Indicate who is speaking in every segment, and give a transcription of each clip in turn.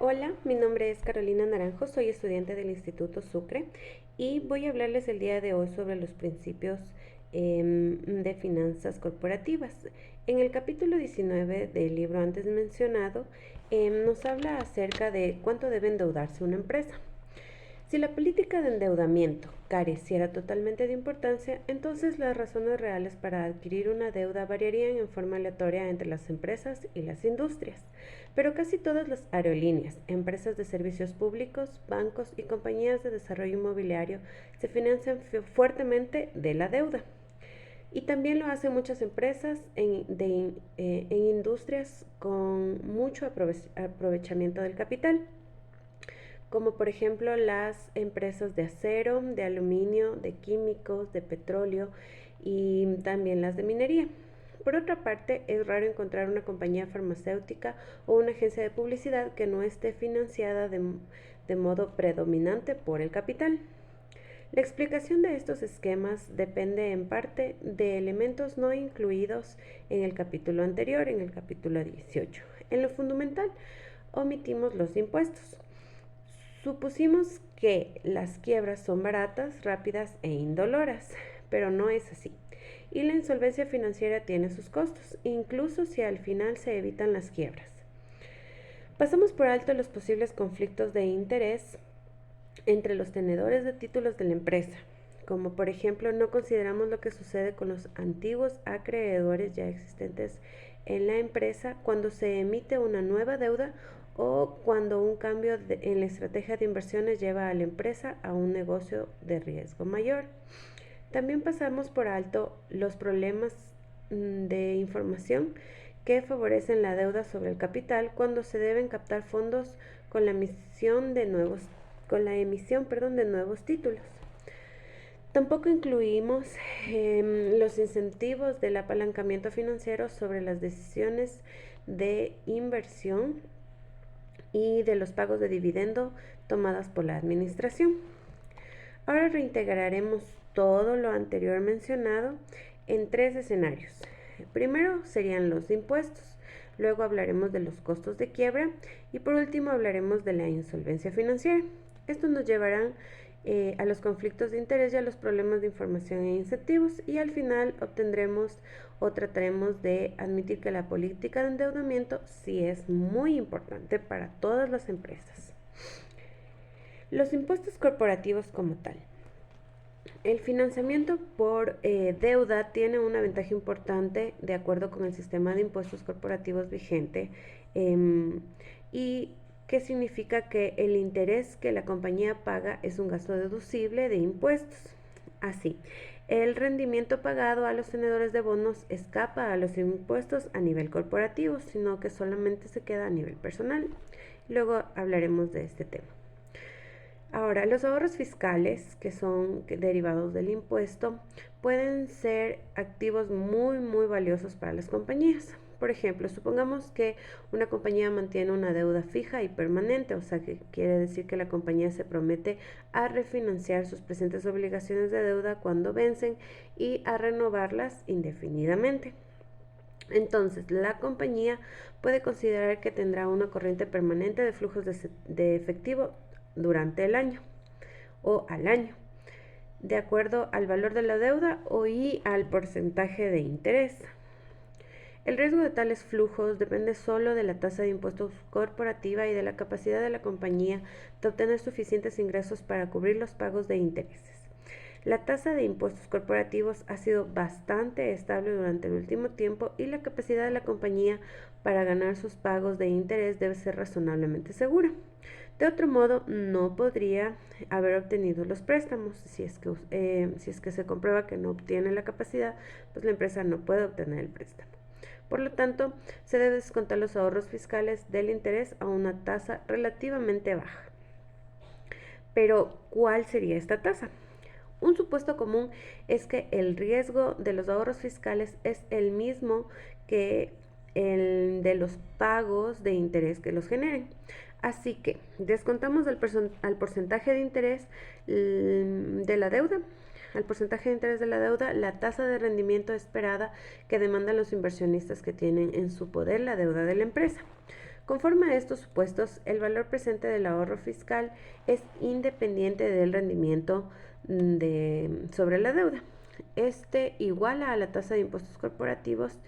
Speaker 1: Hola, mi nombre es Carolina Naranjo, soy estudiante del Instituto Sucre y voy a hablarles el día de hoy sobre los principios de finanzas corporativas. En el capítulo 19 del libro antes mencionado, nos habla acerca de cuánto debe endeudarse una empresa. Si la política de endeudamiento careciera totalmente de importancia, entonces las razones reales para adquirir una deuda variarían en forma aleatoria entre las empresas y las industrias. Pero casi todas las aerolíneas, empresas de servicios públicos, bancos y compañías de desarrollo inmobiliario se financian fuertemente de la deuda. Y también lo hacen muchas empresas en industrias con mucho aprovechamiento del capital, como por ejemplo las empresas de acero, de aluminio, de químicos, de petróleo y también las de minería. Por otra parte, es raro encontrar una compañía farmacéutica o una agencia de publicidad que no esté financiada de modo predominante por el capital. La explicación de estos esquemas depende en parte de elementos no incluidos en el capítulo anterior, en el capítulo 18. En lo fundamental, omitimos los impuestos. Supusimos que las quiebras son baratas, rápidas e indoloras, pero no es así. Y la insolvencia financiera tiene sus costos, incluso si al final se evitan las quiebras. Pasamos por alto los posibles conflictos de interés entre los tenedores de títulos de la empresa, como por ejemplo no consideramos lo que sucede con los antiguos acreedores ya existentes en la empresa cuando se emite una nueva deuda o cuando un cambio en la estrategia de inversiones lleva a la empresa a un negocio de riesgo mayor. También pasamos por alto los problemas de información que favorecen la deuda sobre el capital cuando se deben captar fondos con la emisión de nuevos títulos. Tampoco incluimos los incentivos del apalancamiento financiero sobre las decisiones de inversión y de los pagos de dividendo tomadas por la administración. Ahora reintegraremos todo lo anterior mencionado en tres escenarios. Primero serían los impuestos, luego hablaremos de los costos de quiebra y por último hablaremos de la insolvencia financiera. Estos nos llevarán a los conflictos de interés y a los problemas de información e incentivos y al final obtendremos o trataremos de admitir que la política de endeudamiento sí es muy importante para todas las empresas. Los impuestos corporativos como tal. El financiamiento por deuda tiene una ventaja importante de acuerdo con el sistema de impuestos corporativos vigente y que significa que el interés que la compañía paga es un gasto deducible de impuestos. Así, el rendimiento pagado a los tenedores de bonos escapa a los impuestos a nivel corporativo, sino que solamente se queda a nivel personal. Luego hablaremos de este tema. Ahora, los ahorros fiscales, que son derivados del impuesto, pueden ser activos muy valiosos para las compañías. Por ejemplo, supongamos que una compañía mantiene una deuda fija y permanente, o sea que quiere decir que la compañía se promete a refinanciar sus presentes obligaciones de deuda cuando vencen y a renovarlas indefinidamente. Entonces, la compañía puede considerar que tendrá una corriente permanente de flujos de efectivo durante el año o al año, de acuerdo al valor de la deuda y al porcentaje de interés. El riesgo de tales flujos depende solo de la tasa de impuestos corporativa y de la capacidad de la compañía de obtener suficientes ingresos para cubrir los pagos de intereses. La tasa de impuestos corporativos ha sido bastante estable durante el último tiempo y la capacidad de la compañía para ganar sus pagos de interés debe ser razonablemente segura. De otro modo, no podría haber obtenido los préstamos. Si es que se comprueba que no obtiene la capacidad, pues la empresa no puede obtener el préstamo. Por lo tanto, se debe descontar los ahorros fiscales del interés a una tasa relativamente baja. Pero, ¿cuál sería esta tasa? Un supuesto común es que el riesgo de los ahorros fiscales es el mismo que el de los pagos de interés que los generen. Así que descontamos al porcentaje de interés de la deuda, al porcentaje de interés de la deuda, la tasa de rendimiento esperada que demandan los inversionistas que tienen en su poder la deuda de la empresa. Conforme a estos supuestos, el valor presente del ahorro fiscal es independiente del rendimiento sobre la deuda. Este iguala a la tasa de impuestos corporativos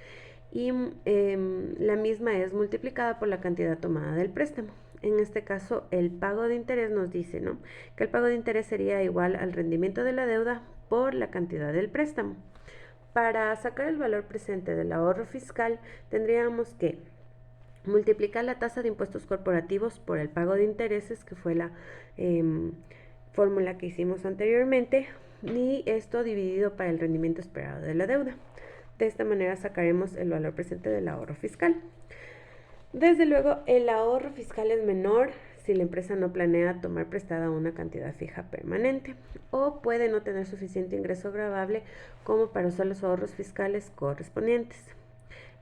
Speaker 1: y la misma es multiplicada por la cantidad tomada del préstamo. En este caso, el pago de interés nos dice, ¿no?, que el pago de interés sería igual al rendimiento de la deuda por la cantidad del préstamo. Para sacar el valor presente del ahorro fiscal, tendríamos que multiplicar la tasa de impuestos corporativos por el pago de intereses, que fue la fórmula que hicimos anteriormente, y esto dividido para el rendimiento esperado de la deuda. De esta manera sacaremos el valor presente del ahorro fiscal. Desde luego, el ahorro fiscal es menor si la empresa no planea tomar prestada una cantidad fija permanente o puede no tener suficiente ingreso gravable como para usar los ahorros fiscales correspondientes.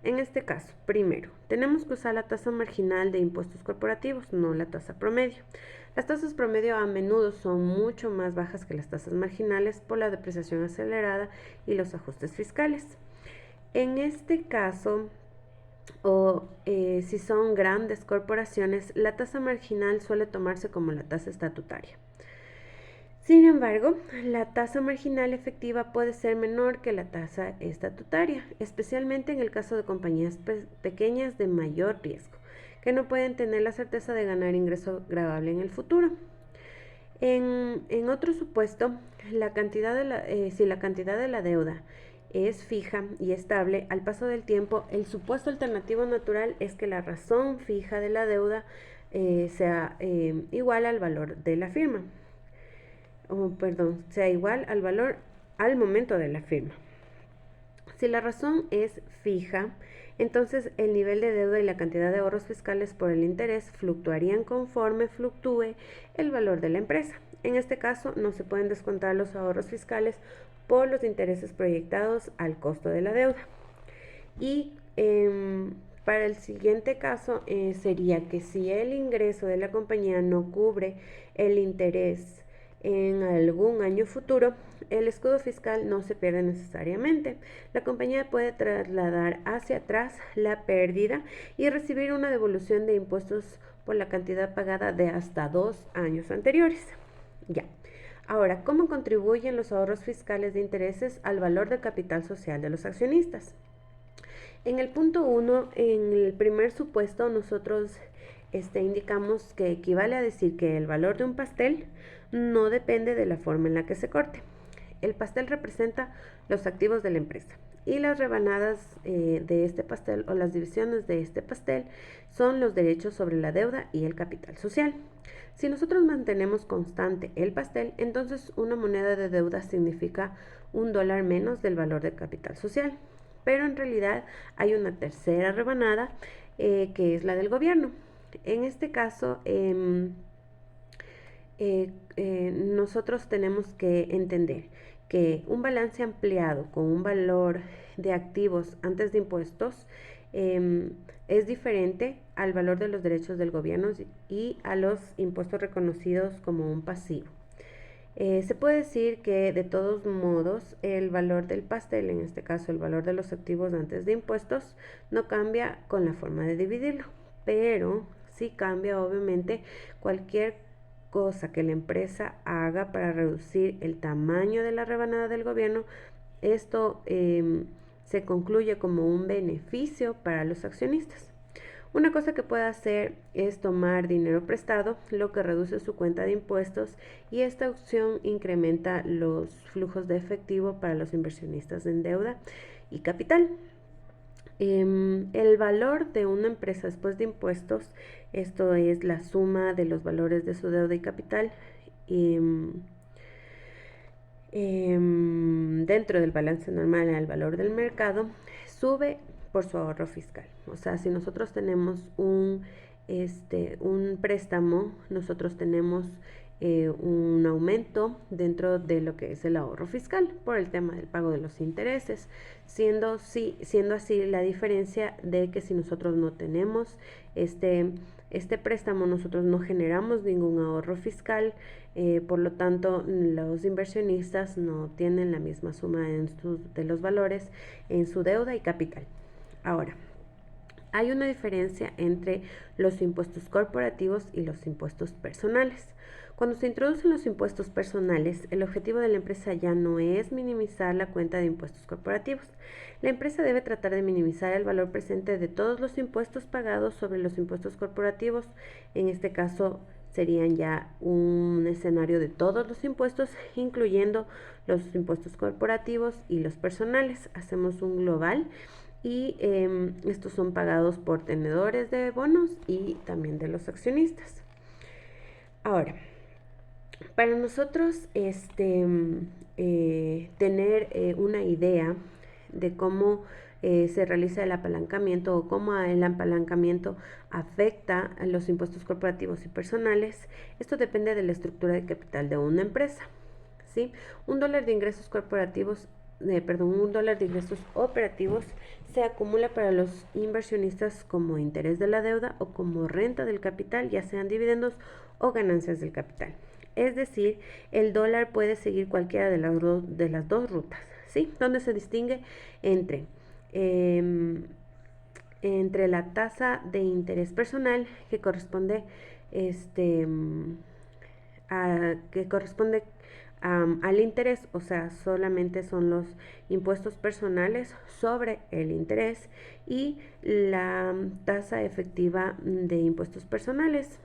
Speaker 1: En este caso, primero, tenemos que usar la tasa marginal de impuestos corporativos, no la tasa promedio. Las tasas promedio a menudo son mucho más bajas que las tasas marginales por la depreciación acelerada y los ajustes fiscales. En este caso, si son grandes corporaciones, la tasa marginal suele tomarse como la tasa estatutaria. Sin embargo, la tasa marginal efectiva puede ser menor que la tasa estatutaria, especialmente en el caso de compañías pequeñas de mayor riesgo, que no pueden tener la certeza de ganar ingreso gravable en el futuro. En otro supuesto, si la cantidad de la deuda es fija y estable al paso del tiempo, el supuesto alternativo natural es que la razón fija de la deuda sea igual al valor de la firma. Sea igual al valor al momento de la firma. Si la razón es fija, entonces el nivel de deuda y la cantidad de ahorros fiscales por el interés fluctuarían conforme fluctúe el valor de la empresa. En este caso, no se pueden descontar los ahorros fiscales por los intereses proyectados al costo de la deuda. Y para el siguiente caso sería que si el ingreso de la compañía no cubre el interés en algún año futuro, el escudo fiscal no se pierde necesariamente. La compañía puede trasladar hacia atrás la pérdida y recibir una devolución de impuestos por la cantidad pagada de hasta 2 años anteriores. Ya. Ahora, ¿cómo contribuyen los ahorros fiscales de intereses al valor del capital social de los accionistas? En el punto 1, en el primer supuesto, nosotros indicamos que equivale a decir que el valor de un pastel no depende de la forma en la que se corte. El pastel representa los activos de la empresa y las rebanadas de este pastel o las divisiones de este pastel son los derechos sobre la deuda y el capital social. Si nosotros mantenemos constante el pastel, entonces una moneda de deuda significa $1 menos del valor del capital social. Pero en realidad hay una tercera rebanada que es la del gobierno. En este caso, nosotros tenemos que entender que un balance ampliado con un valor de activos antes de impuestos es diferente al valor de los derechos del gobierno y a los impuestos reconocidos como un pasivo. Se puede decir que de todos modos el valor del pastel, en este caso el valor de los activos antes de impuestos, no cambia con la forma de dividirlo, pero sí cambia obviamente cualquier cosa que la empresa haga para reducir el tamaño de la rebanada del gobierno. Esto se concluye como un beneficio para los accionistas. Una cosa que puede hacer es tomar dinero prestado, lo que reduce su cuenta de impuestos, y esta opción incrementa los flujos de efectivo para los inversionistas en deuda y capital. El valor de una empresa después de impuestos, esto es la suma de los valores de su deuda y capital, dentro del balance normal al valor del mercado, sube por su ahorro fiscal. O sea, si nosotros tenemos un préstamo, nosotros tenemos un aumento dentro de lo que es el ahorro fiscal por el tema del pago de los intereses, siendo así la diferencia de que si nosotros no tenemos este préstamo, nosotros no generamos ningún ahorro fiscal, por lo tanto los inversionistas no tienen la misma suma de los valores en su deuda y capital. Ahora, Hay una diferencia entre los impuestos corporativos y los impuestos personales. Cuando se introducen los impuestos personales, el objetivo de la empresa ya no es minimizar la cuenta de impuestos corporativos. La empresa debe tratar de minimizar el valor presente de todos los impuestos pagados sobre los impuestos corporativos. En este caso, serían ya un escenario de todos los impuestos, incluyendo los impuestos corporativos y los personales. Hacemos un global y estos son pagados por tenedores de bonos y también de los accionistas. Ahora, para nosotros tener una idea de cómo se realiza el apalancamiento o cómo el apalancamiento afecta a los impuestos corporativos y personales, esto depende de la estructura de capital de una empresa, ¿sí? $1 de ingresos corporativos, $1 de ingresos operativos se acumula para los inversionistas como interés de la deuda o como renta del capital, ya sean dividendos o ganancias del capital. Es decir, el dólar puede seguir cualquiera de las dos rutas, ¿sí? Donde se distingue entre la tasa de interés personal que corresponde al interés, o sea, solamente son los impuestos personales sobre el interés, y la tasa efectiva de impuestos personales,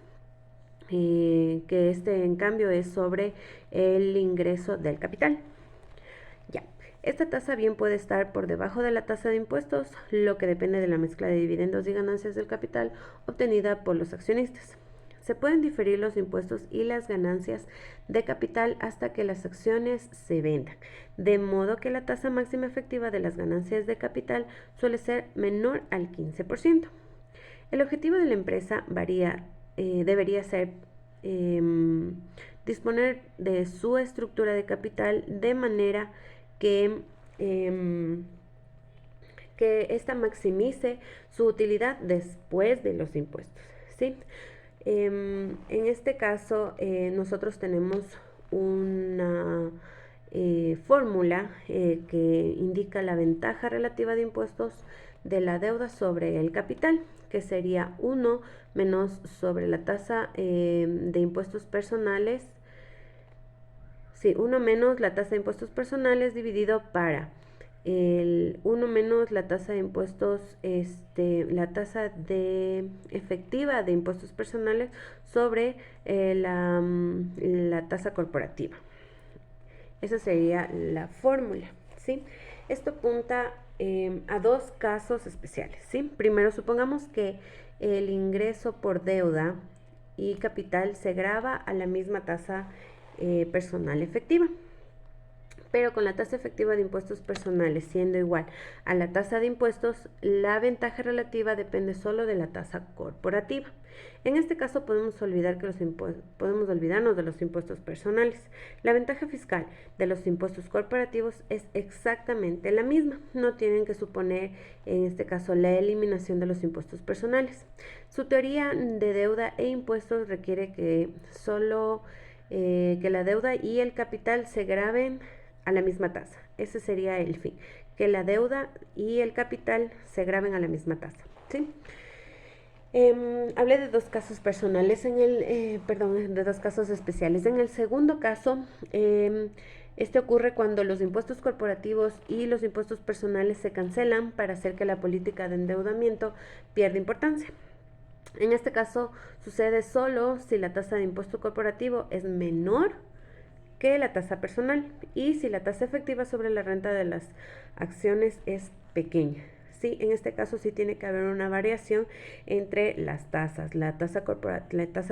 Speaker 1: que en cambio es sobre el ingreso del capital. Ya, esta tasa bien puede estar por debajo de la tasa de impuestos, lo que depende de la mezcla de dividendos y ganancias del capital obtenida por los accionistas. Se pueden diferir los impuestos y las ganancias de capital hasta que las acciones se vendan, de modo que la tasa máxima efectiva de las ganancias de capital suele ser menor al 15%. El objetivo de la empresa debería ser disponer de su estructura de capital de manera que ésta maximice su utilidad después de los impuestos, ¿sí? En este caso, nosotros tenemos una fórmula que indica la ventaja relativa de impuestos de la deuda sobre el capital, que sería 1 menos sobre la tasa de impuestos personales. Sí, 1 menos la tasa de impuestos personales dividido para el 1 menos la tasa de impuestos, la tasa efectiva de impuestos personales sobre la tasa corporativa. Esa sería la fórmula, ¿sí? Esto apunta a dos casos especiales, ¿sí? Primero, supongamos que el ingreso por deuda y capital se grava a la misma tasa personal efectiva, pero con la tasa efectiva de impuestos personales siendo igual a la tasa de impuestos, la ventaja relativa depende solo de la tasa corporativa. En este caso podemos olvidarnos de los impuestos personales. La ventaja fiscal de los impuestos corporativos es exactamente la misma. No tienen que suponer, en este caso, la eliminación de los impuestos personales. Su teoría de deuda e impuestos requiere que la deuda y el capital se graven a la misma tasa. Ese sería el fin, que la deuda y el capital se graben a la misma tasa, ¿sí? Hablé de dos casos personales de dos casos especiales. En el segundo caso, este ocurre cuando los impuestos corporativos y los impuestos personales se cancelan para hacer que la política de endeudamiento pierda importancia. En este caso sucede solo si la tasa de impuesto corporativo es menor que la tasa personal y si la tasa efectiva sobre la renta de las acciones es pequeña. Sí, en este caso sí tiene que haber una variación entre las tasas, la tasa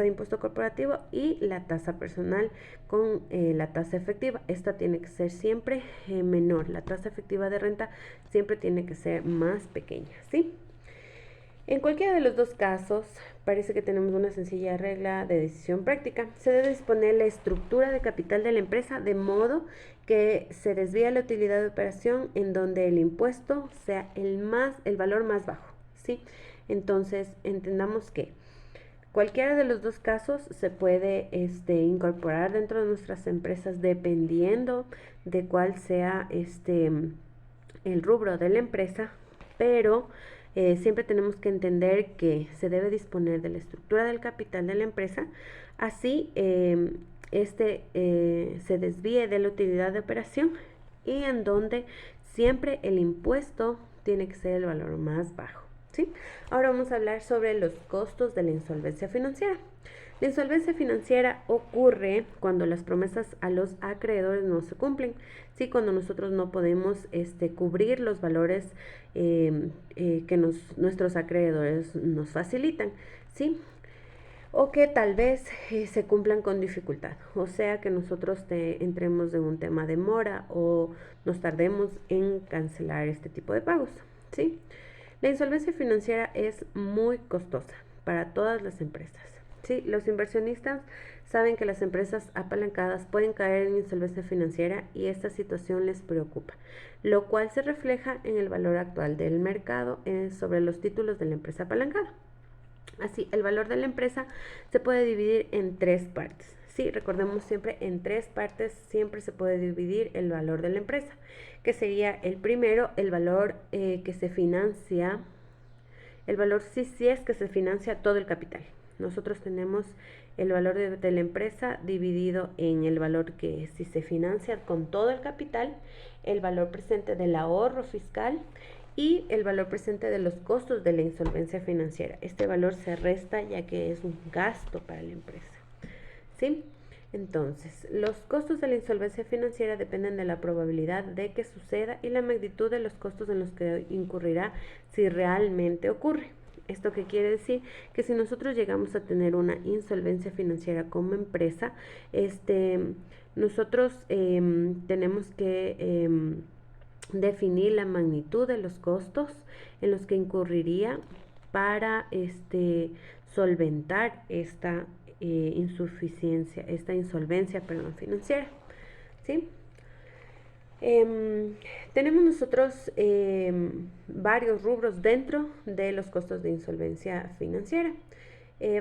Speaker 1: de impuesto corporativo y la tasa personal con la tasa efectiva. Esta tiene que ser siempre menor. La tasa efectiva de renta siempre tiene que ser más pequeña, ¿sí? En cualquiera de los dos casos, parece que tenemos una sencilla regla de decisión práctica. Se debe disponer la estructura de capital de la empresa de modo que se desvíe la utilidad de operación en donde el impuesto sea el valor más bajo, ¿sí? Entonces, entendamos que cualquiera de los dos casos se puede incorporar dentro de nuestras empresas dependiendo de cuál sea el rubro de la empresa, pero Siempre tenemos que entender que se debe disponer de la estructura del capital de la empresa, así se desvíe de la utilidad de operación y en donde siempre el impuesto tiene que ser el valor más bajo, ¿sí? Ahora vamos a hablar sobre los costos de la insolvencia financiera. La insolvencia financiera ocurre cuando las promesas a los acreedores no se cumplen, ¿sí? Cuando nosotros no podemos cubrir los valores que nuestros acreedores nos facilitan, ¿sí? O que tal vez se cumplan con dificultad, o sea que nosotros entremos en un tema de mora o nos tardemos en cancelar este tipo de pagos, ¿sí? La insolvencia financiera es muy costosa para todas las empresas, ¿sí? Los inversionistas saben que las empresas apalancadas pueden caer en insolvencia financiera y esta situación les preocupa, lo cual se refleja en el valor actual del mercado sobre los títulos de la empresa apalancada. Así, el valor de la empresa se puede dividir en tres partes. Sí, recordemos siempre en tres partes siempre se puede dividir el valor de la empresa, que sería el primero, el valor que se financia, el valor sí es que se financia todo el capital. Nosotros tenemos el valor de la empresa dividido en el valor que si se financia con todo el capital, el valor presente del ahorro fiscal y el valor presente de los costos de la insolvencia financiera. Este valor se resta ya que es un gasto para la empresa, ¿sí? Entonces, los costos de la insolvencia financiera dependen de la probabilidad de que suceda y la magnitud de los costos en los que incurrirá si realmente ocurre. ¿Esto qué quiere decir? Que si nosotros llegamos a tener una insolvencia financiera como empresa, nosotros tenemos que definir la magnitud de los costos en los que incurriría para solventar esta insolvencia financiera, ¿sí? Tenemos nosotros varios rubros dentro de los costos de insolvencia financiera.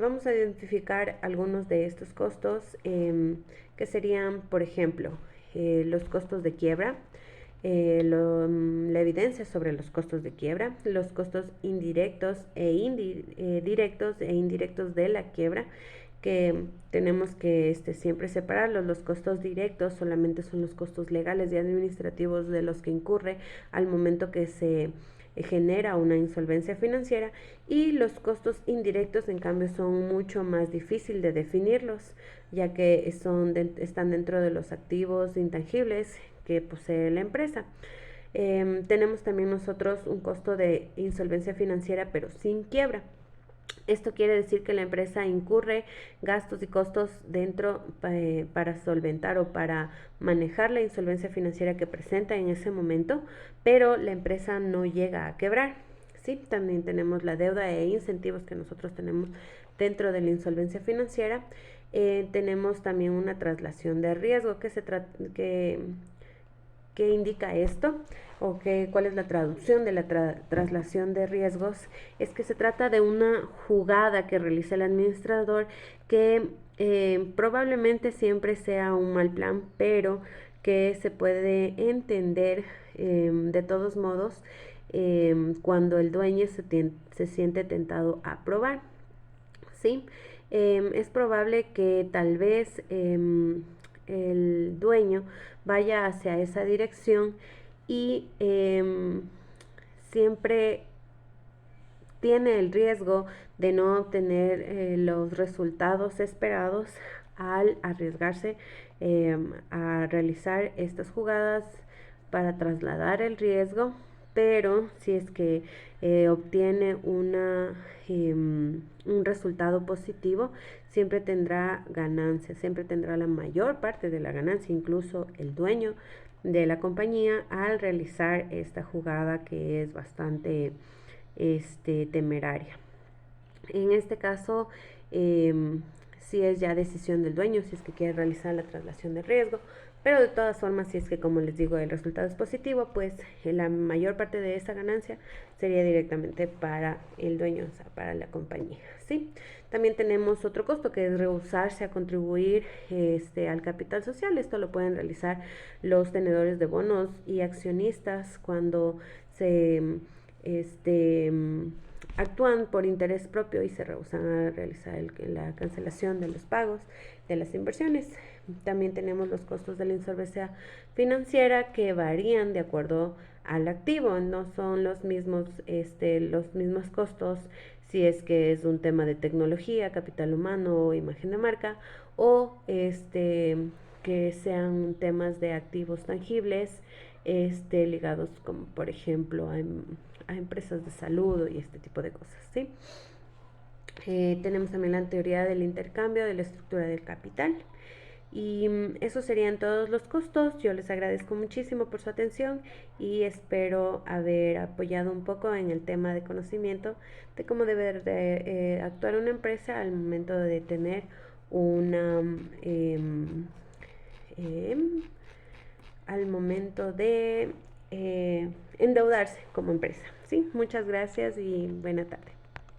Speaker 1: Vamos a identificar algunos de estos costos que serían, por ejemplo, los costos de quiebra, la evidencia sobre los costos de quiebra, los costos directos e indirectos de la quiebra, que tenemos que siempre separarlos. Los costos directos solamente son los costos legales y administrativos de los que incurre al momento que se genera una insolvencia financiera, y los costos indirectos en cambio son mucho más difícil de definirlos, ya que están dentro de los activos intangibles que posee la empresa. Tenemos también nosotros un costo de insolvencia financiera pero sin quiebra. Esto quiere decir que la empresa incurre gastos y costos para solventar o para manejar la insolvencia financiera que presenta en ese momento, pero la empresa no llega a quebrar, ¿sí? También tenemos la deuda e incentivos que nosotros tenemos dentro de la insolvencia financiera. Tenemos también una traslación de riesgo ¿Qué indica esto? ¿Cuál es la traducción de la traslación de riesgos? Es que se trata de una jugada que realiza el administrador que probablemente siempre sea un mal plan, pero que se puede entender de todos modos cuando el dueño se siente tentado a probar, ¿sí? Es probable que tal vez el dueño vaya hacia esa dirección y siempre tiene el riesgo de no obtener los resultados esperados al arriesgarse a realizar estas jugadas para trasladar el riesgo, pero si es que obtiene un resultado positivo, siempre tendrá ganancia, siempre tendrá la mayor parte de la ganancia, incluso el dueño de la compañía, al realizar esta jugada que es bastante temeraria. En este caso, si es ya decisión del dueño, si es que quiere realizar la traslación de riesgo, pero de todas formas, si es que, como les digo, el resultado es positivo, pues la mayor parte de esa ganancia sería directamente para el dueño, o sea, para la compañía, ¿sí? También tenemos otro costo que es rehusarse a contribuir al capital social. Esto lo pueden realizar los tenedores de bonos y accionistas cuando se este, actúan por interés propio y se rehúsan a realizar la cancelación de los pagos de las inversiones. También tenemos los costos de la insolvencia financiera que varían de acuerdo al activo, no son los mismos costos si es que es un tema de tecnología, capital humano o imagen de marca, o que sean temas de activos tangibles ligados como por ejemplo a empresas de salud y este tipo de cosas, ¿sí? Tenemos también la teoría del intercambio de la estructura del capital. Y esos serían todos los costos. Yo les agradezco muchísimo por su atención y espero haber apoyado un poco en el tema de conocimiento de cómo debe de, actuar una empresa al momento de tener una al momento de endeudarse como empresa. ¿Sí? Muchas gracias y buena tarde.